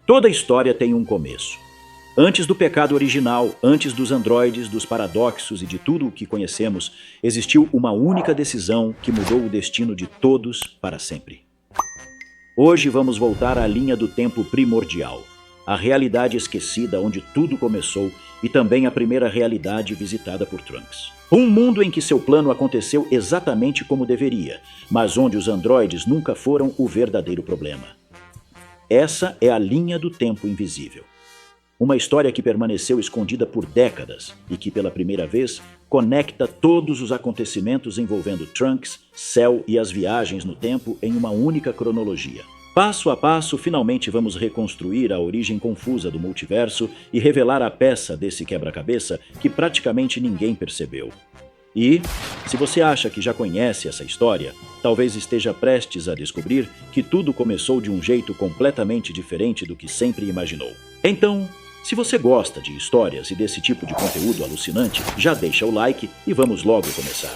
Toda história tem um começo. Antes do pecado original, antes dos androides, dos paradoxos e de tudo o que conhecemos, existiu uma única decisão que mudou o destino de todos para sempre. Hoje vamos voltar à linha do tempo primordial, a realidade esquecida onde tudo começou e também a primeira realidade visitada por Trunks. Um mundo em que seu plano aconteceu exatamente como deveria, mas onde os androides nunca foram o verdadeiro problema. Essa é a linha do tempo invisível. Uma história que permaneceu escondida por décadas e que, pela primeira vez, conecta todos os acontecimentos envolvendo Trunks, Cell e as viagens no tempo em uma única cronologia. Passo a passo, finalmente vamos reconstruir a origem confusa do multiverso e revelar a peça desse quebra-cabeça que praticamente ninguém percebeu. E, se você acha que já conhece essa história, talvez esteja prestes a descobrir que tudo começou de um jeito completamente diferente do que sempre imaginou. Então, se você gosta de histórias e desse tipo de conteúdo alucinante, já deixa o like e vamos logo começar.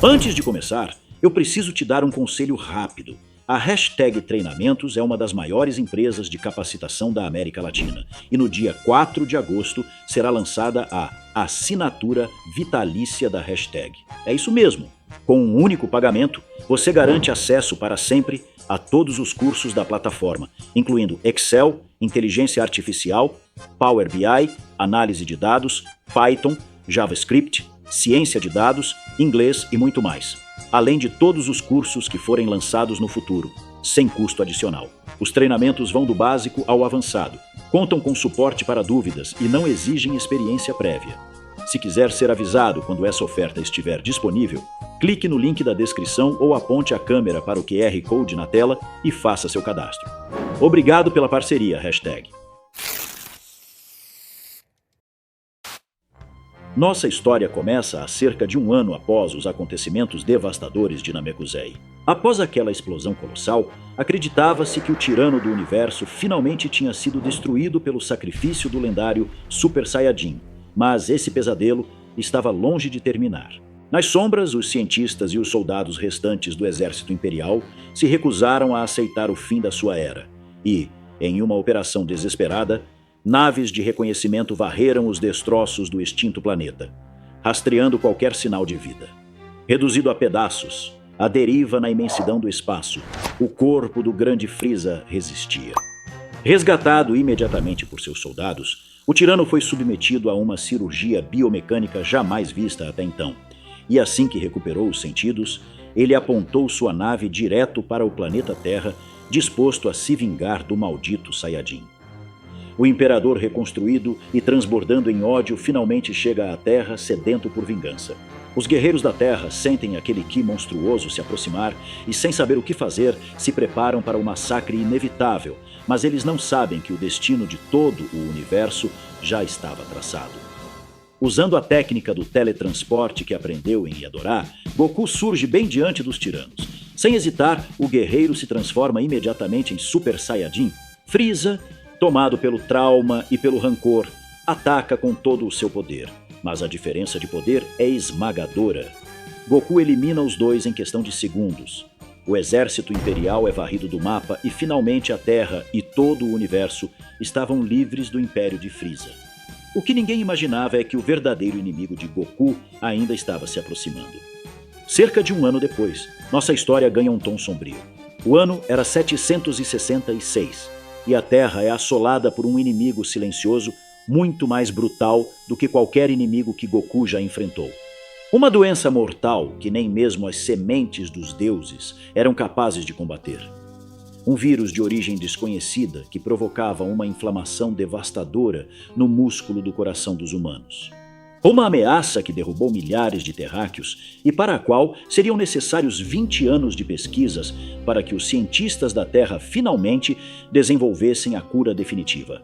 Antes de começar, eu preciso te dar um conselho rápido. A Hashtag Treinamentos é uma das maiores empresas de capacitação da América Latina e no dia 4 de agosto será lançada a assinatura vitalícia da Hashtag. É isso mesmo. Com um único pagamento, você garante acesso para sempre a todos os cursos da plataforma, incluindo Excel, Inteligência Artificial, Power BI, Análise de Dados, Python, JavaScript, Ciência de Dados, Inglês e muito mais. Além de todos os cursos que forem lançados no futuro, sem custo adicional. Os treinamentos vão do básico ao avançado, contam com suporte para dúvidas e não exigem experiência prévia. Se quiser ser avisado quando essa oferta estiver disponível, clique no link da descrição ou aponte a câmera para o QR Code na tela e faça seu cadastro. Obrigado pela parceria, Hashtag. Nossa história começa há cerca de um ano após os acontecimentos devastadores de Namekusei. Após aquela explosão colossal, acreditava-se que o tirano do universo finalmente tinha sido destruído pelo sacrifício do lendário Super Saiyajin, mas esse pesadelo estava longe de terminar. Nas sombras, os cientistas e os soldados restantes do exército imperial se recusaram a aceitar o fim da sua era e, em uma operação desesperada, naves de reconhecimento varreram os destroços do extinto planeta, rastreando qualquer sinal de vida. Reduzido a pedaços, à deriva na imensidão do espaço, o corpo do grande Frieza resistia. Resgatado imediatamente por seus soldados, o tirano foi submetido a uma cirurgia biomecânica jamais vista até então, e assim que recuperou os sentidos, ele apontou sua nave direto para o planeta Terra, disposto a se vingar do maldito Saiyajin. O imperador reconstruído e transbordando em ódio finalmente chega à Terra sedento por vingança. Os guerreiros da Terra sentem aquele Ki monstruoso se aproximar e, sem saber o que fazer, se preparam para o massacre inevitável, mas eles não sabem que o destino de todo o universo já estava traçado. Usando a técnica do teletransporte que aprendeu em Yadorá, Goku surge bem diante dos tiranos. Sem hesitar, o guerreiro se transforma imediatamente em Super Saiyajin. Frieza, tomado pelo trauma e pelo rancor, ataca com todo o seu poder. Mas a diferença de poder é esmagadora. Goku elimina os dois em questão de segundos. O exército imperial é varrido do mapa e finalmente a Terra e todo o universo estavam livres do Império de Frieza. O que ninguém imaginava é que o verdadeiro inimigo de Goku ainda estava se aproximando. Cerca de um ano depois, nossa história ganha um tom sombrio. O ano era 766. E a Terra é assolada por um inimigo silencioso muito mais brutal do que qualquer inimigo que Goku já enfrentou. Uma doença mortal que nem mesmo as sementes dos deuses eram capazes de combater. Um vírus de origem desconhecida que provocava uma inflamação devastadora no músculo do coração dos humanos. Uma ameaça que derrubou milhares de terráqueos e para a qual seriam necessários 20 anos de pesquisas para que os cientistas da Terra finalmente desenvolvessem a cura definitiva.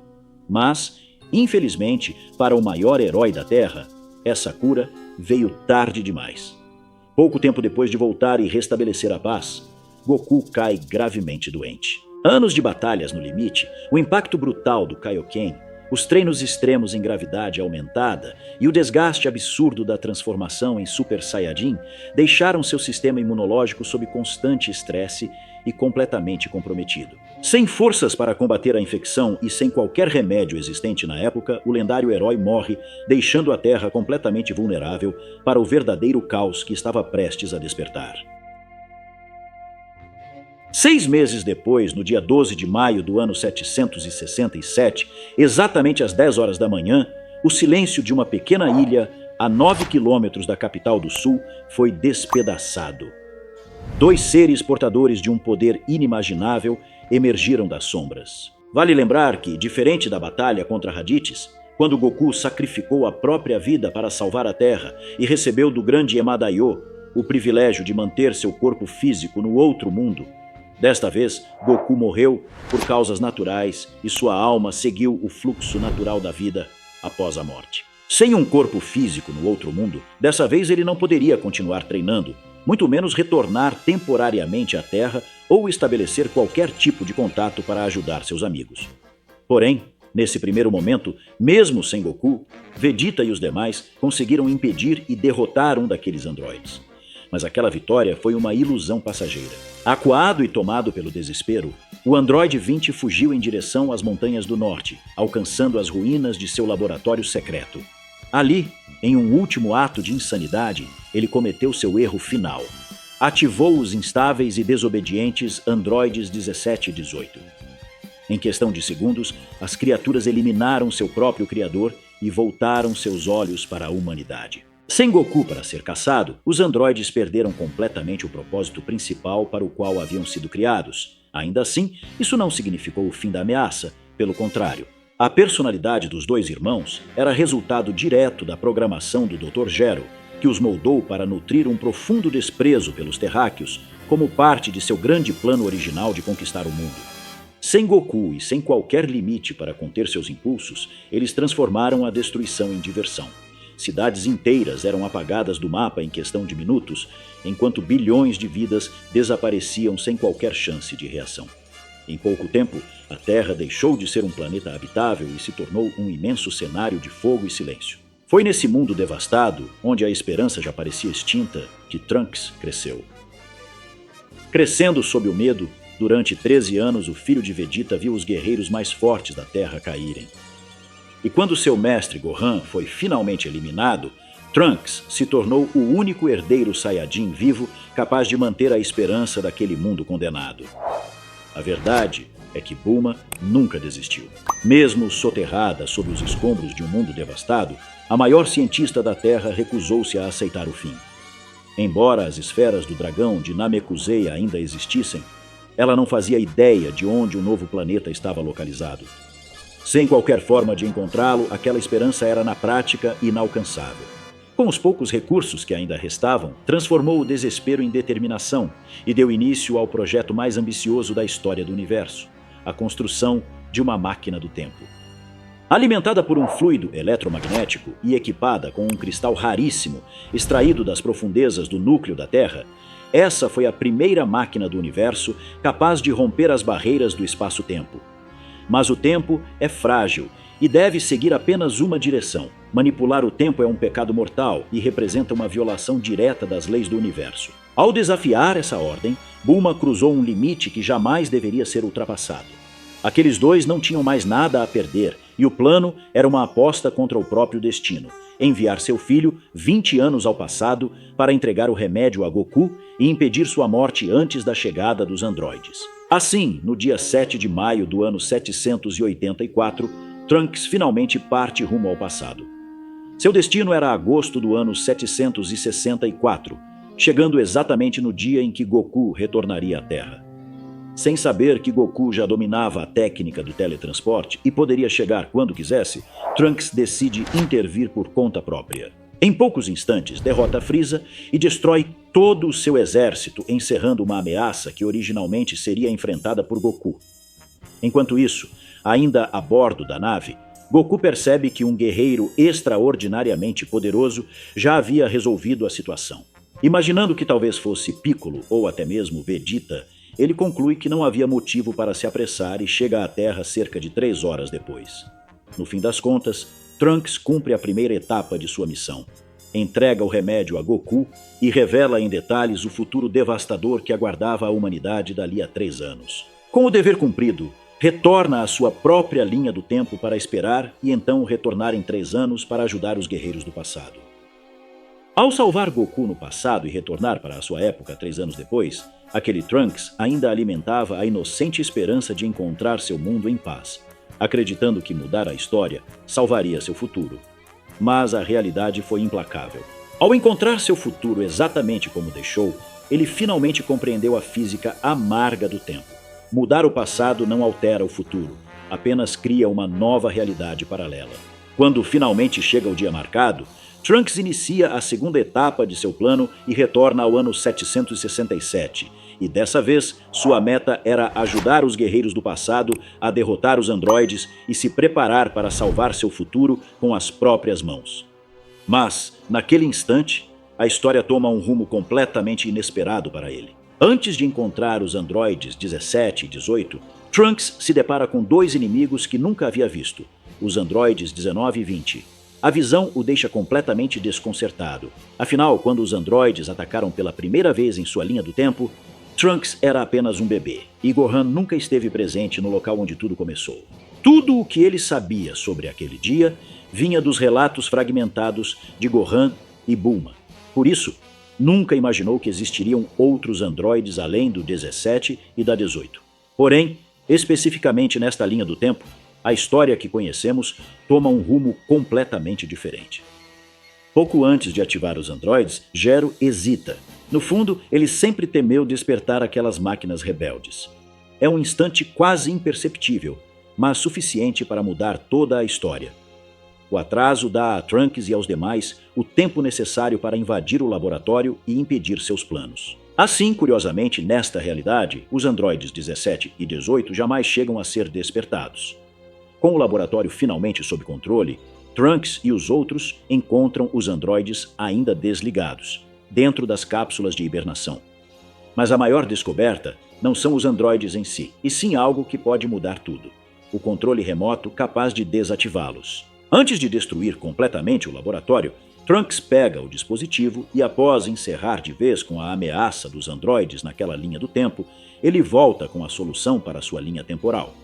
Mas, infelizmente, para o maior herói da Terra, essa cura veio tarde demais. Pouco tempo depois de voltar e restabelecer a paz, Goku cai gravemente doente. Anos de batalhas no limite, o impacto brutal do Kaioken Os treinos extremos em gravidade aumentada e o desgaste absurdo da transformação em Super Saiyajin deixaram seu sistema imunológico sob constante estresse e completamente comprometido. Sem forças para combater a infecção e sem qualquer remédio existente na época, o lendário herói morre, deixando a Terra completamente vulnerável para o verdadeiro caos que estava prestes a despertar. 6 meses depois, no dia 12 de maio do ano 767, exatamente às 10 horas da manhã, o silêncio de uma pequena ilha a 9 quilômetros da capital do sul foi despedaçado. 2 seres portadores de um poder inimaginável emergiram das sombras. Vale lembrar que, diferente da batalha contra Raditz, quando Goku sacrificou a própria vida para salvar a Terra e recebeu do grande Emadaio o privilégio de manter seu corpo físico no outro mundo, desta vez, Goku morreu por causas naturais e sua alma seguiu o fluxo natural da vida após a morte. Sem um corpo físico no outro mundo, dessa vez ele não poderia continuar treinando, muito menos retornar temporariamente à Terra ou estabelecer qualquer tipo de contato para ajudar seus amigos. Porém, nesse primeiro momento, mesmo sem Goku, Vegeta e os demais conseguiram impedir e derrotar um daqueles androides. Mas aquela vitória foi uma ilusão passageira. Acuado e tomado pelo desespero, o androide 20 fugiu em direção às montanhas do norte, alcançando as ruínas de seu laboratório secreto. Ali, em um último ato de insanidade, ele cometeu seu erro final. Ativou os instáveis e desobedientes androides 17 e 18. Em questão de segundos, as criaturas eliminaram seu próprio criador e voltaram seus olhos para a humanidade. Sem Goku para ser caçado, os androides perderam completamente o propósito principal para o qual haviam sido criados. Ainda assim, isso não significou o fim da ameaça, pelo contrário. A personalidade dos 2 irmãos era resultado direto da programação do Dr. Gero, que os moldou para nutrir um profundo desprezo pelos terráqueos como parte de seu grande plano original de conquistar o mundo. Sem Goku e sem qualquer limite para conter seus impulsos, eles transformaram a destruição em diversão. Cidades inteiras eram apagadas do mapa em questão de minutos, enquanto bilhões de vidas desapareciam sem qualquer chance de reação. Em pouco tempo, a Terra deixou de ser um planeta habitável e se tornou um imenso cenário de fogo e silêncio. Foi nesse mundo devastado, onde a esperança já parecia extinta, que Trunks cresceu. Crescendo sob o medo, durante 13 anos o filho de Vegeta viu os guerreiros mais fortes da Terra caírem. E quando seu mestre Gohan foi finalmente eliminado, Trunks se tornou o único herdeiro Saiyajin vivo capaz de manter a esperança daquele mundo condenado. A verdade é que Bulma nunca desistiu. Mesmo soterrada sob os escombros de um mundo devastado, a maior cientista da Terra recusou-se a aceitar o fim. Embora as esferas do dragão de Namekusei ainda existissem, ela não fazia ideia de onde o novo planeta estava localizado. Sem qualquer forma de encontrá-lo, aquela esperança era na prática inalcançável. Com os poucos recursos que ainda restavam, transformou o desespero em determinação e deu início ao projeto mais ambicioso da história do universo, a construção de uma máquina do tempo. Alimentada por um fluido eletromagnético e equipada com um cristal raríssimo extraído das profundezas do núcleo da Terra, essa foi a primeira máquina do universo capaz de romper as barreiras do espaço-tempo. Mas o tempo é frágil e deve seguir apenas uma direção. Manipular o tempo é um pecado mortal e representa uma violação direta das leis do universo. Ao desafiar essa ordem, Bulma cruzou um limite que jamais deveria ser ultrapassado. Aqueles 2 não tinham mais nada a perder e o plano era uma aposta contra o próprio destino: enviar seu filho 20 anos ao passado para entregar o remédio a Goku e impedir sua morte antes da chegada dos androides. Assim, no dia 7 de maio do ano 784, Trunks finalmente parte rumo ao passado. Seu destino era agosto do ano 764, chegando exatamente no dia em que Goku retornaria à Terra. Sem saber que Goku já dominava a técnica do teletransporte e poderia chegar quando quisesse, Trunks decide intervir por conta própria. Em poucos instantes, derrota Frieza e destrói todo o seu exército, encerrando uma ameaça que originalmente seria enfrentada por Goku. Enquanto isso, ainda a bordo da nave, Goku percebe que um guerreiro extraordinariamente poderoso já havia resolvido a situação. Imaginando que talvez fosse Piccolo ou até mesmo Vegeta, ele conclui que não havia motivo para se apressar e chega à Terra cerca de 3 horas depois. No fim das contas, Trunks cumpre a primeira etapa de sua missão. Entrega o remédio a Goku e revela em detalhes o futuro devastador que aguardava a humanidade dali a 3 anos. Com o dever cumprido, retorna à sua própria linha do tempo para esperar e então retornar em 3 anos para ajudar os guerreiros do passado. Ao salvar Goku no passado e retornar para a sua época 3 anos depois, aquele Trunks ainda alimentava a inocente esperança de encontrar seu mundo em paz, acreditando que mudar a história salvaria seu futuro. Mas a realidade foi implacável. Ao encontrar seu futuro exatamente como deixou, ele finalmente compreendeu a física amarga do tempo. Mudar o passado não altera o futuro, apenas cria uma nova realidade paralela. Quando finalmente chega o dia marcado, Trunks inicia a segunda etapa de seu plano e retorna ao ano 767. E dessa vez, sua meta era ajudar os guerreiros do passado a derrotar os androides e se preparar para salvar seu futuro com as próprias mãos. Mas, naquele instante, a história toma um rumo completamente inesperado para ele. Antes de encontrar os androides 17 e 18, Trunks se depara com 2 inimigos que nunca havia visto, os androides 19 e 20. A visão o deixa completamente desconcertado. Afinal, quando os androides atacaram pela primeira vez em sua linha do tempo, Trunks era apenas um bebê, e Gohan nunca esteve presente no local onde tudo começou. Tudo o que ele sabia sobre aquele dia vinha dos relatos fragmentados de Gohan e Bulma. Por isso, nunca imaginou que existiriam outros androides além do 17 e da 18. Porém, especificamente nesta linha do tempo, a história que conhecemos toma um rumo completamente diferente. Pouco antes de ativar os androides, Gero hesita. No fundo, ele sempre temeu despertar aquelas máquinas rebeldes. É um instante quase imperceptível, mas suficiente para mudar toda a história. O atraso dá a Trunks e aos demais o tempo necessário para invadir o laboratório e impedir seus planos. Assim, curiosamente, nesta realidade, os androides 17 e 18 jamais chegam a ser despertados. Com o laboratório finalmente sob controle, Trunks e os outros encontram os androides ainda desligados, dentro das cápsulas de hibernação. Mas a maior descoberta não são os androides em si, e sim algo que pode mudar tudo: o controle remoto capaz de desativá-los. Antes de destruir completamente o laboratório, Trunks pega o dispositivo e, após encerrar de vez com a ameaça dos androides naquela linha do tempo, ele volta com a solução para sua linha temporal.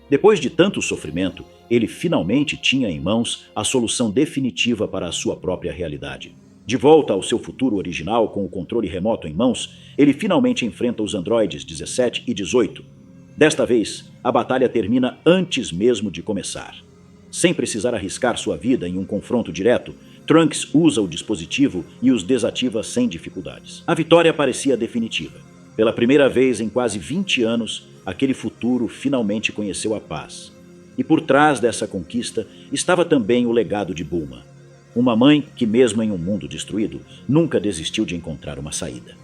Depois de tanto sofrimento, ele finalmente tinha em mãos a solução definitiva para a sua própria realidade. De volta ao seu futuro original com o controle remoto em mãos, ele finalmente enfrenta os androides 17 e 18. Desta vez, a batalha termina antes mesmo de começar. Sem precisar arriscar sua vida em um confronto direto, Trunks usa o dispositivo e os desativa sem dificuldades. A vitória parecia definitiva. Pela primeira vez em quase 20 anos, aquele futuro finalmente conheceu a paz. E por trás dessa conquista estava também o legado de Bulma. Uma mãe que, mesmo em um mundo destruído, nunca desistiu de encontrar uma saída.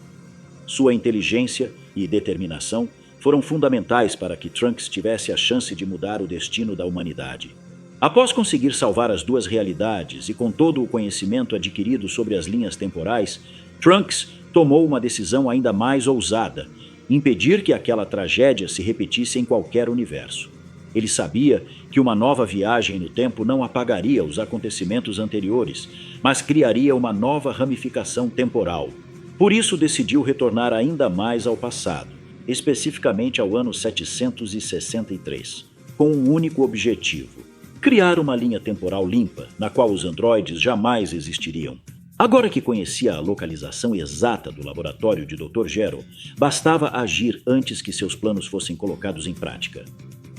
Sua inteligência e determinação foram fundamentais para que Trunks tivesse a chance de mudar o destino da humanidade. Após conseguir salvar as 2 realidades e com todo o conhecimento adquirido sobre as linhas temporais, Trunks tomou uma decisão ainda mais ousada: impedir que aquela tragédia se repetisse em qualquer universo. Ele sabia que uma nova viagem no tempo não apagaria os acontecimentos anteriores, mas criaria uma nova ramificação temporal. Por isso decidiu retornar ainda mais ao passado, especificamente ao ano 763, com um único objetivo: criar uma linha temporal limpa, na qual os androides jamais existiriam. Agora que conhecia a localização exata do laboratório de Dr. Gero, bastava agir antes que seus planos fossem colocados em prática.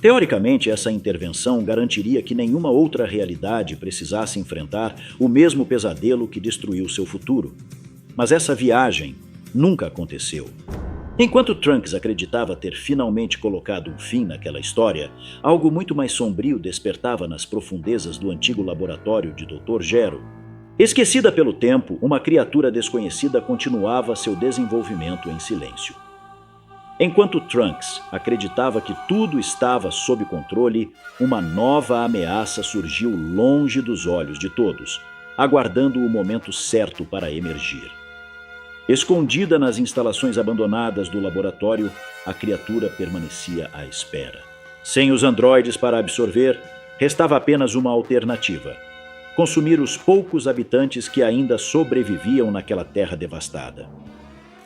Teoricamente, essa intervenção garantiria que nenhuma outra realidade precisasse enfrentar o mesmo pesadelo que destruiu seu futuro. Mas essa viagem nunca aconteceu. Enquanto Trunks acreditava ter finalmente colocado um fim naquela história, algo muito mais sombrio despertava nas profundezas do antigo laboratório de Dr. Gero. Esquecida pelo tempo, uma criatura desconhecida continuava seu desenvolvimento em silêncio. Enquanto Trunks acreditava que tudo estava sob controle, uma nova ameaça surgiu longe dos olhos de todos, aguardando o momento certo para emergir. Escondida nas instalações abandonadas do laboratório, a criatura permanecia à espera. Sem os androides para absorver, Restava apenas uma alternativa: consumir os poucos habitantes que ainda sobreviviam naquela terra devastada.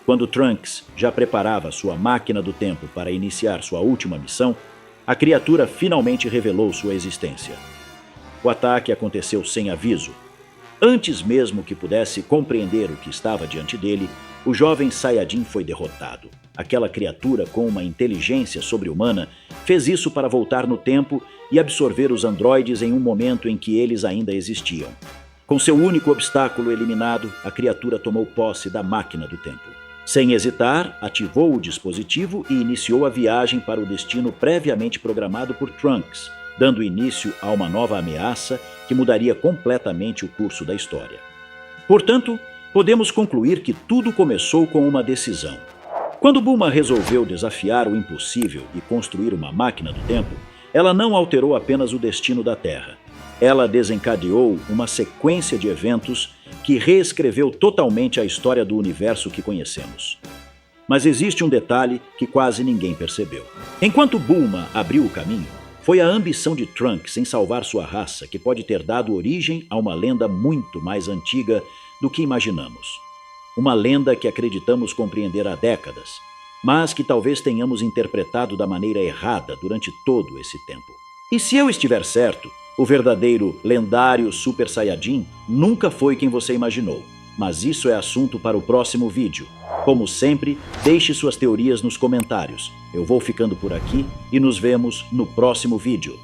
Quando Trunks já preparava sua máquina do tempo para iniciar sua última missão, a criatura finalmente revelou sua existência. O ataque aconteceu sem aviso. Antes mesmo que pudesse compreender o que estava diante dele, o jovem Saiyajin foi derrotado. Aquela criatura com uma inteligência sobre-humana fez isso para voltar no tempo e absorver os androides em um momento em que eles ainda existiam. Com seu único obstáculo eliminado, a criatura tomou posse da máquina do tempo. Sem hesitar, ativou o dispositivo e iniciou a viagem para o destino previamente programado por Trunks, dando início a uma nova ameaça que mudaria completamente o curso da história. Portanto, podemos concluir que tudo começou com uma decisão. Quando Bulma resolveu desafiar o impossível e construir uma máquina do tempo, ela não alterou apenas o destino da Terra. Ela desencadeou uma sequência de eventos que reescreveu totalmente a história do universo que conhecemos. Mas existe um detalhe que quase ninguém percebeu. Enquanto Bulma abriu o caminho, foi a ambição de Trunks em salvar sua raça que pode ter dado origem a uma lenda muito mais antiga do que imaginamos. Uma lenda que acreditamos compreender há décadas, mas que talvez tenhamos interpretado da maneira errada durante todo esse tempo. E se eu estiver certo, o verdadeiro lendário Super Saiyajin nunca foi quem você imaginou. Mas isso é assunto para o próximo vídeo. Como sempre, deixe suas teorias nos comentários. Eu vou ficando por aqui e nos vemos no próximo vídeo.